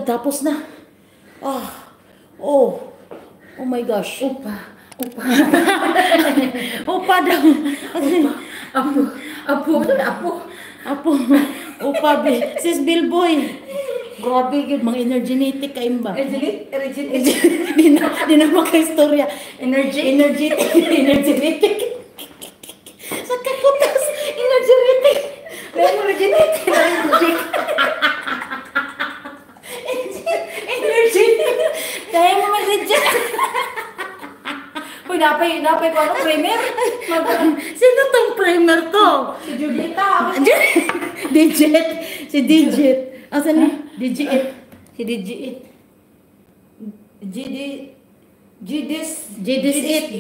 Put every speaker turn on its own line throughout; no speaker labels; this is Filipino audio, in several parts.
God, tapos na. Oh. Oh. Oh my gosh.
Upa.
Upa daw. Apo. Upa, sis Bilboy. Grabe yun, mga energetic kayo ba? Di na makaistorya. Energetic. Sa kakutas, energetic. Kaya mo mag-reject.
Uy, napay ko ano, primer?
Sino tong primer to?
Si Julieta.
Digit. Si Digit. Asan na? Digit. Si Digit.
Gidis
it.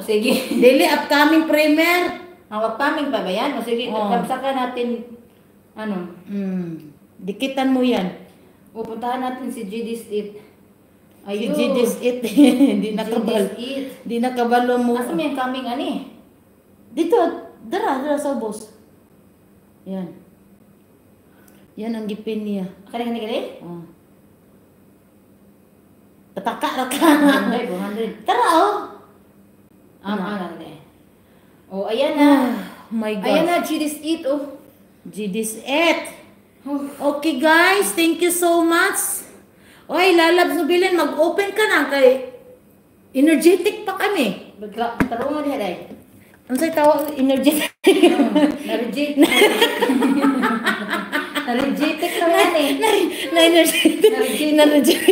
Sige.
Daily upcoming primer.
Ang upcoming pa ba yan? O sige, kapsaka natin,
Dikitan mo yan.
pupuntahan natin si Gidis It.
Si Gidis it. Di nakabalo mo.
Asa may coming ani?
Dito, dara sa boss. Yan. Yan ang gipin niya.
Kani?
Oh. Pataka.
100.
Tara, oh.
Oh, ayan na.
Oh my God.
Ayan na, Gidis It, oh.
Gidis it. Okay guys, thank you so much. Oy, Lalabs Nobilin, mag-open ka na kay energetic pa kami.
Tarungan niya dahil.
Ano sa'yo tawag? Energetic.
Nareject na yan eh.
Na-energetic.
Narinig.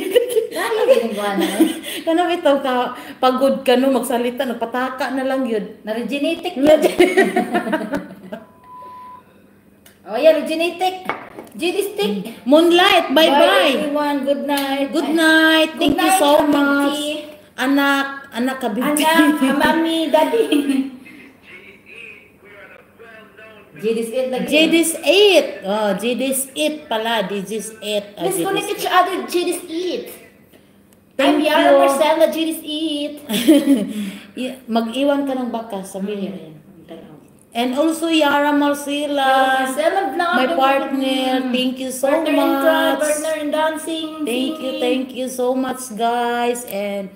Kanang ito, pagod ka no, magsalita, nagpataka na lang yun.
Naregenetic. Oh, yeah, regenetic. Gidistic.
Moonlight, bye-bye.
Everyone, good night.
Good night. Thank you so much.
Kabinti.
Anak kabinti.
Mami, daddy. Gidis It lagi.
Gidis it. Oh, Gidis it pala. Gidis it.
Let's connect each other, Gidis It.
Thank
I'm Yara Marcela, Gidis It.
Mag-iwan ka ng baka, sabihin niya. And also Yara Marcela,
Marcela vlog.
my partner. Thank you so much.
Partner in dancing.
Thank you so much, guys. And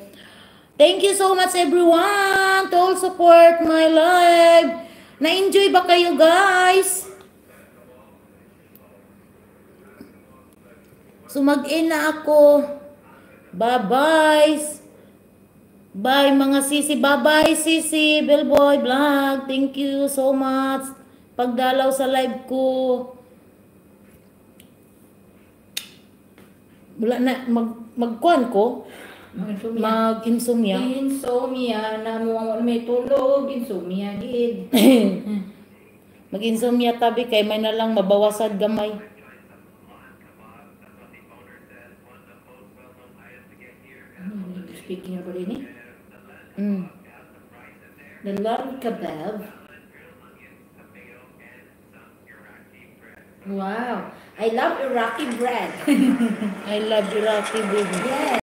thank you so much, everyone, to all support my live. Na-enjoy ba kayo, guys? So, mag-in na ako. Bye-bye. Bye, mga sisi. Bye-bye, sisi. Bellboy Vlog. Thank you so much. Pagdalaw sa live ko. Wala na. Magkuhan ko. Mag-insomnia.
Insomnia. May tulog. Insomnia, gid.
Mag-insomnia tabi kay may na lang mabawasad gamay.
Speaking about ini. The lamb kebab. Wow. I love Iraqi bread.
I love Iraqi baby.
Yes.